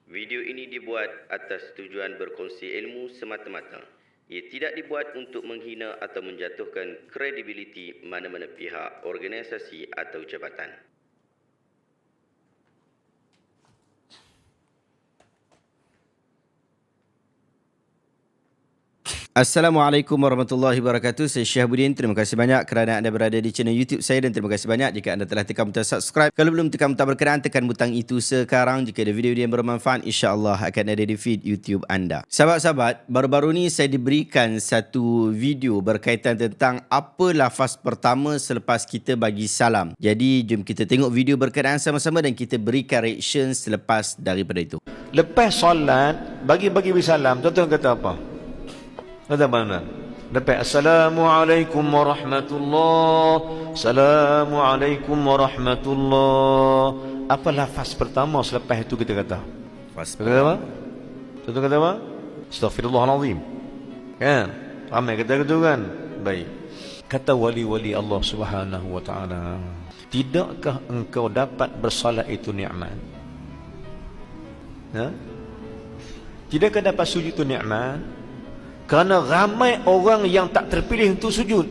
Video ini dibuat atas tujuan berkongsi ilmu semata-mata. Ia tidak dibuat untuk menghina atau menjatuhkan kredibiliti mana-mana pihak, organisasi atau jabatan. Assalamualaikum warahmatullahi wabarakatuh. Saya Syahabuddin. Terima kasih banyak kerana anda berada di channel YouTube saya dan terima kasih banyak jika anda telah tekan butang subscribe. Kalau belum tekan butang berkenaan, tekan butang itu sekarang. Jika ada video yang bermanfaat, insya-Allah akan ada di feed YouTube anda. Sahabat-sahabat, baru-baru ni saya diberikan satu video berkaitan tentang apa lafaz pertama selepas kita bagi salam. Jadi, jom kita tengok video berkenaan sama-sama dan kita berikan reaction selepas daripada itu. Lepas solat, bagi salam, tuan-tuan kata apa? Kata mana? Lepas Assalamualaikum warahmatullahi, Assalamualaikum warahmatullahi. Apa lafaz pertama selepas itu kita kata? Kata apa? Tuan-tuan kata apa? Astaghfirullahalazim. Kan? Ramai kata gitu kan? Baik. Kata wali-wali Allah Subhanahu wa taala, tidakkah engkau dapat bersolat itu nikmat? Ha? Tidakkah dapat sujud itu nikmat? Kerana ramai orang yang tak terpilih untuk sujud.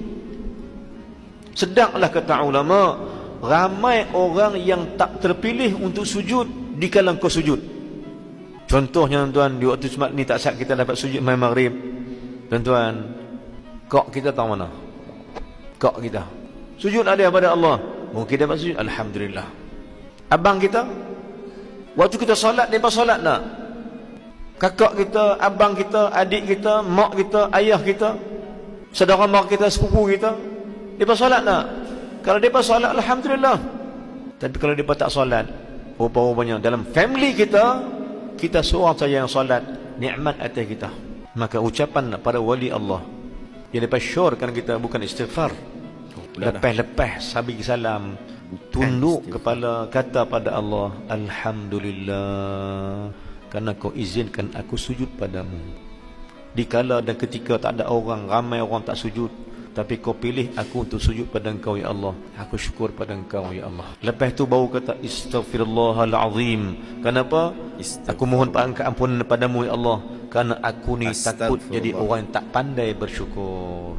Sedanglah kata ulama, ramai orang yang tak terpilih untuk sujud di kala kau sujud. Contohnya tuan-tuan, di waktu Jumaat ni tak siap kita dapat sujud main maghrib. Tuan-tuan, kok kita tahu mana? Kok kita sujud ada pada Allah. Mungkin dapat sujud, alhamdulillah. Abang kita, waktu kita solat, mereka solat tak? Kakak kita, abang kita, adik kita, mak kita, ayah kita, saudara mak kita, sepupu kita, mereka solat tak? Kalau mereka solat, alhamdulillah. Tapi kalau mereka tak solat, rupa-rupanya dalam family kita, kita seorang saja yang solat, nikmat atas kita. Maka ucapan pada wali Allah yang lepas syorkan kita bukan istighfar. Lepas habis salam, tunduk kepala, kata pada Allah, alhamdulillah, kerana kau izinkan aku sujud padamu. Dikala dan ketika tak ada orang, ramai orang tak sujud, tapi kau pilih aku untuk sujud pada engkau ya Allah. Aku syukur pada engkau ya Allah. Lepas tu baru kata astaghfirullahalazim. Kenapa? Aku mohon ampunan padamu ya Allah, kerana aku ni takut jadi orang yang tak pandai bersyukur.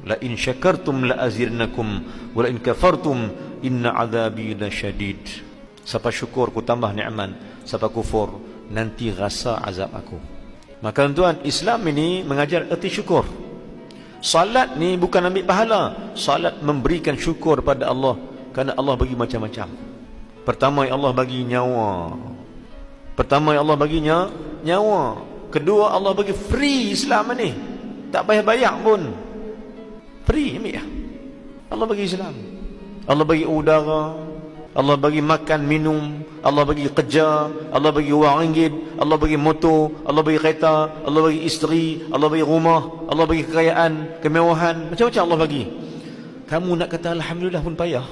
La in syakartum la azidnakum wa la in kafartum inna azabi lasyadid. Siapa syukur ku tambah nikmat, siapa kufur nanti rasa azab aku. Maka tuan, Islam ini mengajar erti syukur. Salat ni bukan ambil pahala. Salat memberikan syukur pada Allah, kerana Allah bagi macam-macam. Pertama yang Allah bagi nyawa. Nyawa. Kedua, Allah bagi free Islam ni. Tak payah bayar pun. Free ambil. Allah bagi Islam. Allah bagi udara, Allah bagi makan, minum, Allah bagi kerja, Allah bagi wang ringgit, Allah bagi motor, Allah bagi kereta, Allah bagi isteri, Allah bagi rumah, Allah bagi kekayaan, kemewahan, macam-macam Allah bagi. Kamu nak kata alhamdulillah pun payah.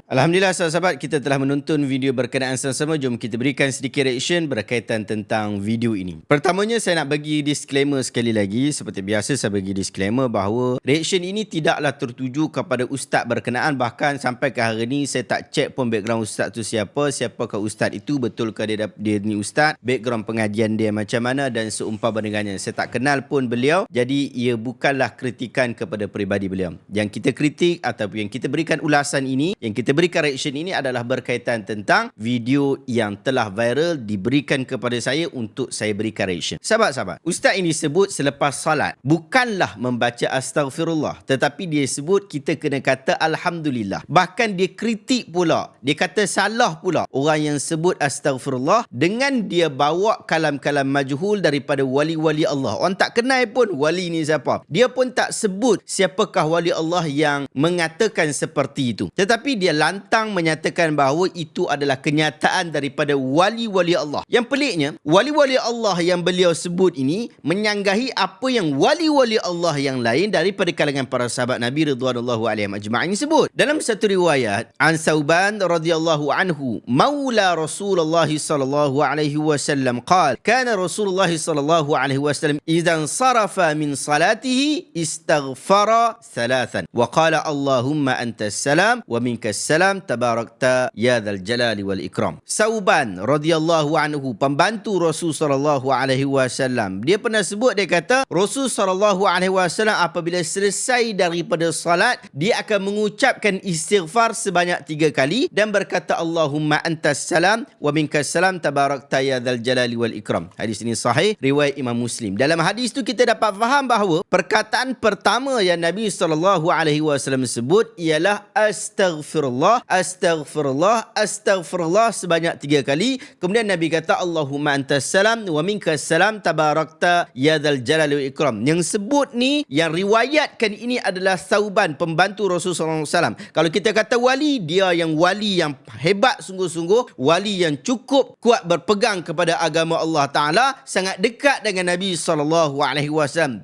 Alhamdulillah sahabat-sahabat, kita telah menonton video berkenaan sama-sama. Jom kita berikan sedikit reaction berkaitan tentang video ini. Pertamanya saya nak bagi disclaimer sekali lagi. Seperti biasa saya bagi disclaimer bahawa reaction ini tidaklah tertuju kepada ustaz berkenaan. Bahkan sampai ke hari ini saya tak cek pun background ustaz tu siapa. Siapakah ustaz itu, betulkah dia ni ustaz, background pengajian dia macam mana dan seumpama dengannya. Saya tak kenal pun beliau. Jadi ia bukanlah kritikan kepada peribadi beliau. Yang kita kritik ataupun yang kita berikan ulasan ini, yang kita berikan reaction ini adalah berkaitan tentang video yang telah viral diberikan kepada saya untuk saya berikan reaction. Sahabat-sahabat, ustaz ini sebut selepas salat bukanlah membaca astaghfirullah, tetapi dia sebut kita kena kata alhamdulillah. Bahkan dia kritik pula, dia kata salah pula orang yang sebut astaghfirullah dengan dia bawa kalam-kalam majhul daripada wali-wali Allah. Orang tak kenal pun wali ni siapa. Dia pun tak sebut siapakah wali Allah yang mengatakan seperti itu. Tetapi dia lantang menyatakan bahawa itu adalah kenyataan daripada wali-wali Allah. Yang peliknya, wali-wali Allah yang beliau sebut ini menyanggahi apa yang wali-wali Allah yang lain daripada kalangan para sahabat Nabi radhiyallahu alaihim ajma'in sebut. Dalam satu riwayat, an Thauban radhiyallahu anhu, maula Rasulullah sallallahu alaihi wasallam qala, kana Rasulullah sallallahu alaihi wasallam idza sarafa min salatihi istaghfara thalathan wa qala Allahumma antas salam wa minkas salam salam tabarakta ya dzal jalali wal ikram. Sauban radhiyallahu anhu, pembantu Rasul sallallahu alaihi wasallam, dia pernah sebut, dia kata Rasul sallallahu alaihi wasallam apabila selesai daripada salat, dia akan mengucapkan istighfar sebanyak 3 kali dan berkata Allahumma antas salam wa minkas salam tabarakta ya dzal jalali wal ikram. Hadis ini sahih riwayat Imam Muslim. Dalam hadis tu kita dapat faham bahawa perkataan pertama yang Nabi sallallahu alaihi wasallam sebut ialah astaghfirullah, astaghfirullah, astaghfirullah sebanyak 3 kali. Kemudian Nabi kata Allahumma antas salam wa minkas salam tabarakta ya dzal jalali wal ikram. Yang sebut ni, yang riwayatkan ini adalah Sauban, pembantu Rasulullah SAW. Kalau kita kata wali, dia yang wali yang hebat sungguh-sungguh, wali yang cukup kuat berpegang kepada agama Allah Ta'ala, sangat dekat dengan Nabi SAW.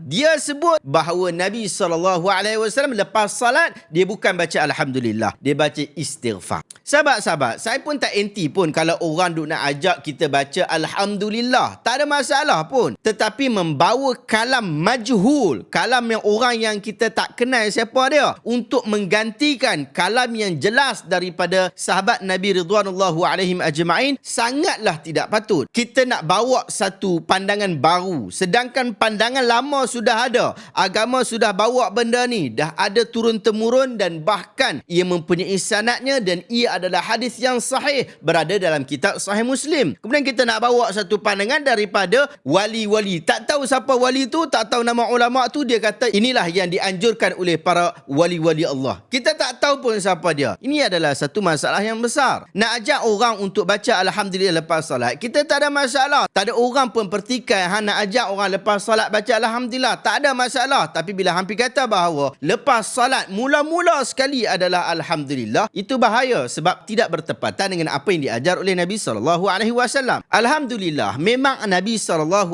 Dia sebut bahawa Nabi SAW lepas salat, dia bukan baca Alhamdulillah, dia baca istighfar. Sahabat-sahabat, saya pun tak anti pun kalau orang duk nak ajak kita baca Alhamdulillah. Tak ada masalah pun. Tetapi membawa kalam majhul, kalam yang orang yang kita tak kenal siapa dia, untuk menggantikan kalam yang jelas daripada sahabat Nabi ridwanullahu alaihim ajma'in, sangatlah tidak patut. Kita nak bawa satu pandangan baru, sedangkan pandangan lama sudah ada. Agama sudah bawa benda ni, dah ada turun-temurun, dan bahkan ia mempunyai sanadnya dan ia adalah hadis yang sahih, berada dalam kitab Sahih Muslim. Kemudian kita nak bawa satu pandangan daripada wali-wali, tak tahu siapa wali tu, tak tahu nama ulama tu, dia kata inilah yang dianjurkan oleh para wali-wali Allah. Kita tak tahu pun siapa dia. Ini adalah satu masalah yang besar. Nak ajak orang untuk baca Alhamdulillah lepas salat, kita tak ada masalah. Tak ada orang pun pertikai nak ajak orang lepas salat baca Alhamdulillah, tak ada masalah. Tapi bila hampir kata bahawa lepas salat mula-mula sekali adalah Alhamdulillah, itu bahaya sebab tidak bertepatan dengan apa yang diajar oleh Nabi SAW. Alhamdulillah, memang Nabi SAW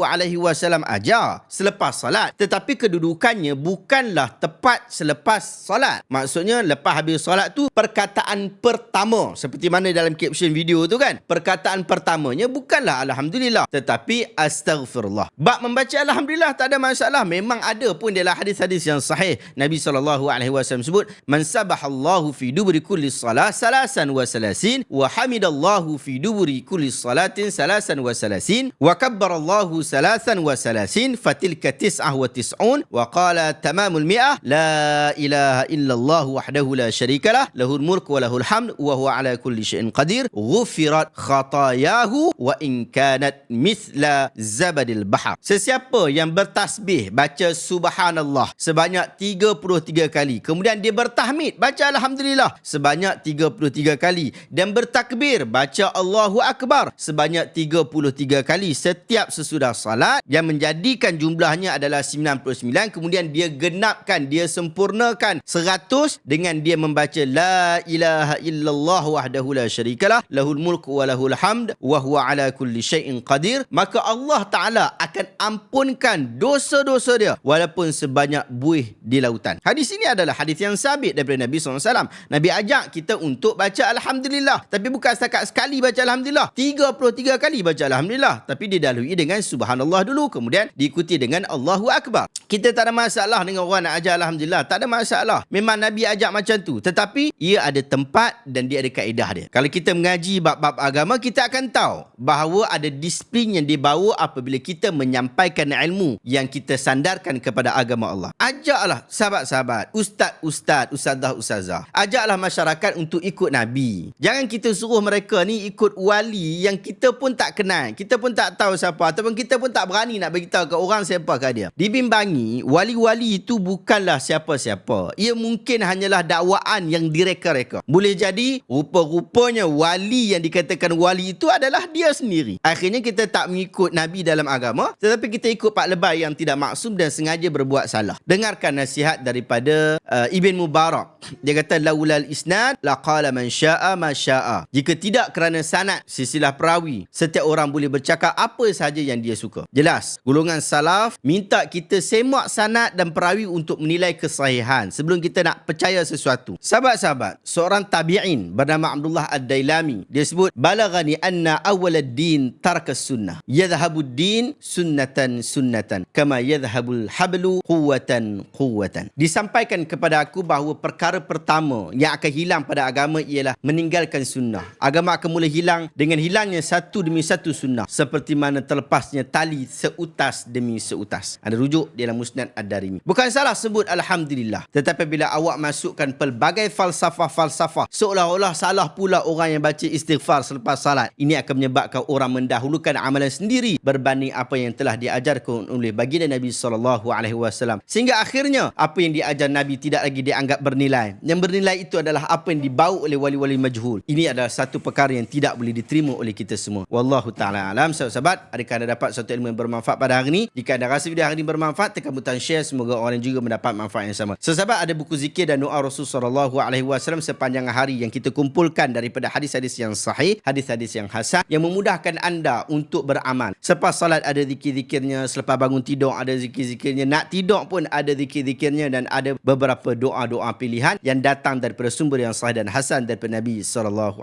ajar selepas salat, tetapi kedudukannya bukanlah tepat selepas salat. Maksudnya lepas habis salat tu, perkataan pertama, seperti mana dalam caption video tu kan, perkataan pertamanya bukanlah Alhamdulillah, tetapi astaghfirullah. Bab membaca Alhamdulillah tak ada masalah. Memang ada pun dalam hadis-hadis yang sahih. Nabi SAW sebut, man sabahallahu fi duburi kulli salah salasan wa salasin wa hamidallahu fi duburi kulli salatin salasan wa salasin wa kabbarallahu salasan wa salasin fatilka tis'ah wa tis'un wa qala tamamul mi'ah la ilaha illallah wahdahu la syarikalah lahul mulk wa lahul hamd wa huwa ala kulli syai'in qadir ghufirat khatayahu wa in kanat mithla zabadil bahar. Sesiapa yang bertasbih baca subhanallah sebanyak 33 kali, kemudian dia bertahmid baca alhamdulillah sebanyak 33 kali, dan bertakbir baca Allahu Akbar sebanyak 33 kali setiap sesudah salat, yang menjadikan jumlahnya adalah 99. Kemudian dia genapkan, dia sempurnakan 100 dengan dia membaca la ilaha illallah wahdahu la syarikalah lahul mulku wa lahul hamd wa huwa ala kulli syai'in qadir. Maka Allah Ta'ala akan ampunkan dosa-dosa dia walaupun sebanyak buih di lautan. Hadis ini adalah hadis yang sabit daripada Nabi SAW. Nabi ajak kita untuk baca Alhamdulillah, tapi bukan setakat sekali baca Alhamdulillah, 33 kali baca Alhamdulillah, tapi didahului dengan Subhanallah dulu, kemudian diikuti dengan Allahu Akbar. Kita tak ada masalah dengan orang nak ajak Alhamdulillah, tak ada masalah. Memang Nabi ajak macam tu, tetapi ia ada tempat dan dia ada kaedah dia. Kalau kita mengaji bab-bab agama, kita akan tahu bahawa ada disiplin yang dibawa apabila kita menyampaikan ilmu yang kita sandarkan kepada agama Allah. Ajaklah sahabat-sahabat, ustaz-ustaz, ustazah-ustazah, ajaklah masyarakat untuk ikut Nabi. Jangan kita suruh mereka ni ikut wali yang kita pun tak kenal, kita pun tak tahu siapa, ataupun kita pun tak berani nak beritahu ke orang siapakah dia. Dibimbangi, wali-wali itu bukanlah siapa-siapa. Ia mungkin hanyalah dakwaan yang direka-reka. Boleh jadi rupa-rupanya wali yang dikatakan wali itu adalah dia sendiri. Akhirnya kita tak mengikut Nabi dalam agama, tetapi kita ikut pak lebay yang tidak maksum dan sengaja berbuat salah. Dengarkan nasihat daripada Ibn Mubarak. Dia kata laulal isnad laqala man syaa ma syaa. Jika tidak kerana sanad, silsilah perawi, setiap orang boleh bercakap apa sahaja yang dia suka. Jelas, golongan salaf minta kita semak sanad dan perawi untuk menilai kesahihan sebelum kita nak percaya sesuatu. Sahabat-sahabat, seorang tabi'in bernama Abdullah Ad-Dailami, dia sebut balaghani anna awwalad din tarkas sunnah yadhhabud din sunnatan sunnatan kama yadhhabul hablu quwwatan quwwatan. Disampaikan kepada aku bahawa perkara pertama yang akan hilang pada agama ialah meninggalkan sunnah. Agama akan mula hilang dengan hilangnya satu demi satu sunnah, seperti mana terlepasnya tali seutas demi seutas. Ada rujuk dalam Musnad Ad-Darimi. Bukan salah sebut Alhamdulillah, tetapi bila awak masukkan pelbagai falsafah-falsafah, seolah-olah salah pula orang yang baca istighfar selepas salat, ini akan menyebabkan orang mendahulukan amalan sendiri berbanding apa yang telah diajarkan oleh baginda Nabi SAW, sehingga akhirnya apa yang diajar Nabi tidak lagi dianggap bernilai. Yang bernilai itu adalah apa yang dibawa oleh wali-wali majhul. Ini adalah satu perkara yang tidak boleh diterima oleh kita semua. Wallahu ta'ala alam. Sahabat-sahabat, adakah anda dapat satu ilmu yang bermanfaat pada hari ini? Jika anda rasa video hari ini bermanfaat, tekan butang share, semoga orang juga mendapat manfaat yang sama. Sahabat, ada buku zikir dan doa Rasulullah SAW sepanjang hari yang kita kumpulkan daripada hadis-hadis yang sahih, hadis-hadis yang hasan, yang memudahkan anda untuk beramal. Selepas salat ada zikir-zikirnya, selepas bangun tidur ada zikir-zikirnya, nak tidur pun ada zikir-zikirnya, dan ada beberapa doa-doa pilihan yang datang daripada sumber yang sahih dan hasan daripada Nabi SAW.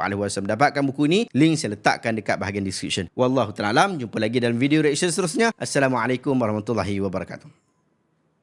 Dapatkan buku ini, link saya letakkan dekat bahagian description. Wallahu ta'ala alam. Jumpa lagi dalam video reaction seterusnya. Assalamualaikum warahmatullahi wabarakatuh.